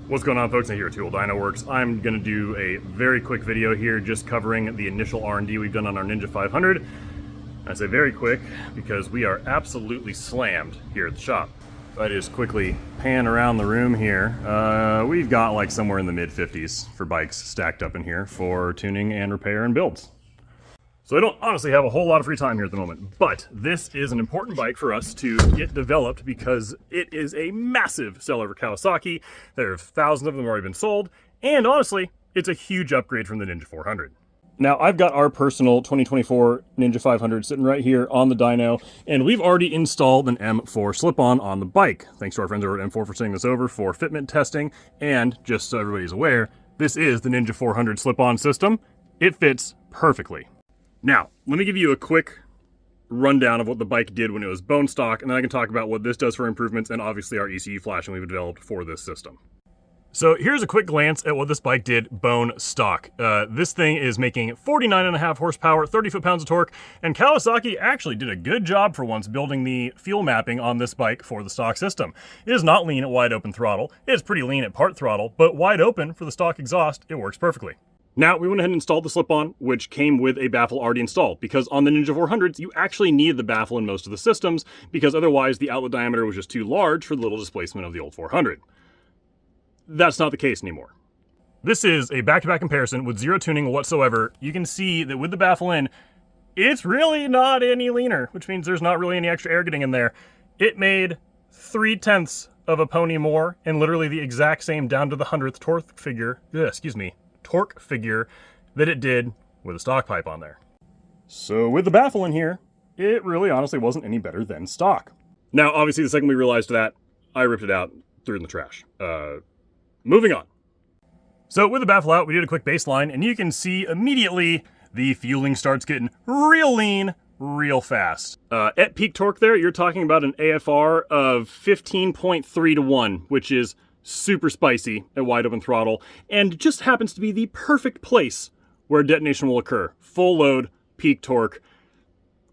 What's going on, folks? I'm here at Tool Dyno Works. I'm going to do a very quick video here just covering the initial R&D we've done on our Ninja 500. I say very quick because we are absolutely slammed here at the shop. If I just quickly pan around the room here, we've got like somewhere in the mid-50s for bikes stacked up in here for tuning and repair and builds. So I don't honestly have a whole lot of free time here at the moment, but this is an important bike for us to get developed because it is a massive seller for Kawasaki. There are thousands of them already been sold, and honestly, it's a huge upgrade from the Ninja 400. Now, I've got our personal 2024 Ninja 500 sitting right here on the dyno, and we've already installed an M4 slip-on on the bike. Thanks to our friends over at M4 for sending this over for fitment testing, and just so everybody's aware, this is the Ninja 400 slip-on system. It fits perfectly. Now, let me give you a quick rundown of what the bike did when it was bone stock, and then I can talk about what this does for improvements and obviously our ECU flashing we've developed for this system. So here's a quick glance at what this bike did bone stock. This thing is making 49.5 horsepower, 30 foot-pounds of torque, and Kawasaki actually did a good job for once building the fuel mapping on this bike for the stock system. It is not lean at wide open throttle. It is pretty lean at part throttle, but wide open for the stock exhaust, it works perfectly. Now, we went ahead and installed the slip-on, which came with a baffle already installed, because on the Ninja 400s, you actually need the baffle in most of the systems, because otherwise the outlet diameter was just too large for the little displacement of the old 400. That's not the case anymore. This is a back-to-back comparison with zero tuning whatsoever. You can see that with the baffle in, it's really not any leaner, which means there's not really any extra air getting in there. It made 3/10 of a pony more, and literally the exact same down to the 100th torque figure, that it did with a stock pipe on there. So with the baffle in here, it really honestly wasn't any better than stock. Now, obviously, the second we realized that, I ripped it out, threw it in the trash. Moving on. So with the baffle out, we did a quick baseline, and you can see immediately the fueling starts getting real lean, real fast. At peak torque there, you're talking about an AFR of 15.3 to 1, which is super spicy at wide open throttle, and just happens to be the perfect place where detonation will occur. Full load, peak torque,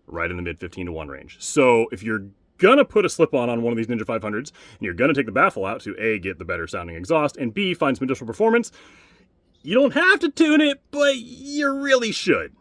right in the mid 15 to 1 range. So if you're gonna put a slip-on one of these Ninja 500s, and you're gonna take the baffle out to A, get the better sounding exhaust, and B, find some additional performance, you don't have to tune it, but you really should.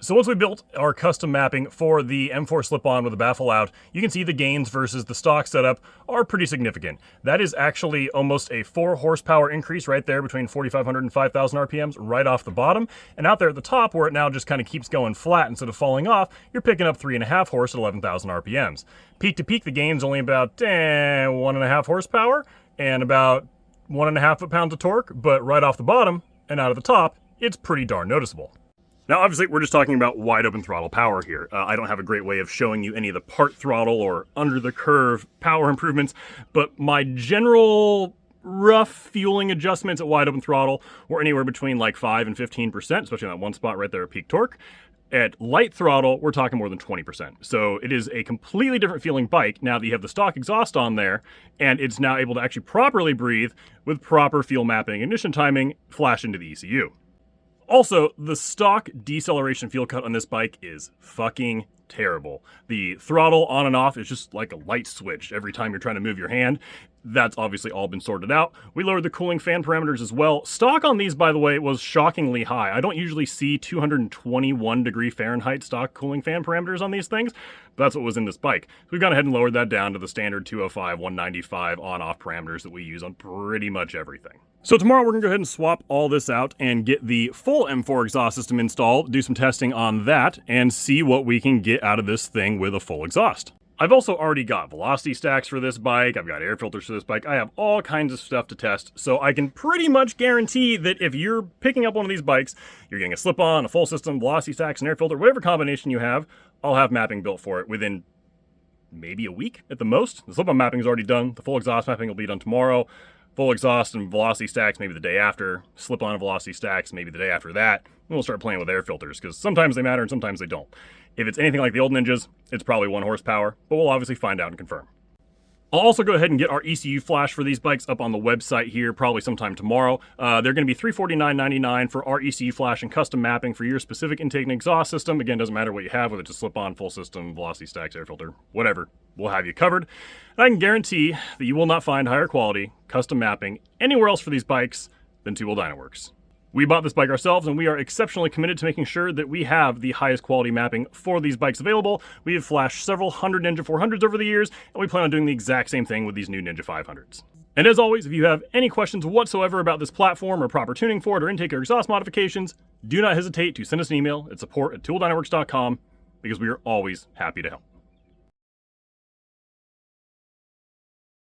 So once we built our custom mapping for the M4 slip-on with the baffle out, you can see the gains versus the stock setup are pretty significant. That is actually almost a 4 horsepower increase right there between 4,500 and 5,000 RPMs right off the bottom. And out there at the top where it now just kind of keeps going flat instead of falling off, you're picking up 3.5 horse at 11,000 RPMs. Peak to peak, the gain's only about 1.5 horsepower and about 1.5 foot-pounds of torque, but right off the bottom and out of the top, it's pretty darn noticeable. Now, obviously, we're just talking about wide open throttle power here. I don't have a great way of showing you any of the part throttle or under the curve power improvements, but my general rough fueling adjustments at wide open throttle were anywhere between like 5 and 15%, especially in that one spot right there at peak torque. At light throttle, we're talking more than 20%. So it is a completely different feeling bike now that you have the stock exhaust on there, and it's now able to actually properly breathe with proper fuel mapping, ignition timing, flash into the ECU. Also, the stock deceleration fuel cut on this bike is fucking terrible. The throttle on and off is just like a light switch every time you're trying to move your hand. That's obviously all been sorted out. We lowered the cooling fan parameters as well. Stock on these, by the way, was shockingly high. I don't usually see 221 degree Fahrenheit stock cooling fan parameters on these things, but that's what was in this bike. So we've gone ahead and lowered that down to the standard 205, 195 on-off parameters that we use on pretty much everything. So tomorrow we're gonna go ahead and swap all this out and get the full M4 exhaust system installed, do some testing on that, and see what we can get out of this thing with a full exhaust. I've also already got velocity stacks for this bike, I've got air filters for this bike, I have all kinds of stuff to test, so I can pretty much guarantee that if you're picking up one of these bikes, you're getting a slip-on, a full system, velocity stacks, an air filter, whatever combination you have, I'll have mapping built for it within maybe a week at the most. The slip-on mapping is already done, the full exhaust mapping will be done tomorrow. Full exhaust and velocity stacks maybe the day after, slip-on and velocity stacks maybe the day after that, and we'll start playing with air filters, because sometimes they matter and sometimes they don't. If it's anything like the old Ninjas, it's probably 1 horsepower, but we'll obviously find out and confirm. I'll also go ahead and get our ECU flash for these bikes up on the website here probably sometime tomorrow. They're going to be $349.99 for our ECU flash and custom mapping for your specific intake and exhaust system. Again, doesn't matter what you have, whether it's a slip-on, full system, velocity stacks, air filter, whatever. We'll have you covered. And I can guarantee that you will not find higher quality custom mapping anywhere else for these bikes than Two Wheel Dynaworks. We bought this bike ourselves, and we are exceptionally committed to making sure that we have the highest quality mapping for these bikes available. We have flashed several hundred Ninja 400s over the years, and we plan on doing the exact same thing with these new Ninja 500s. And as always, if you have any questions whatsoever about this platform or proper tuning for it or intake or exhaust modifications, do not hesitate to send us an email at support@tooldynaworks.com because we are always happy to help.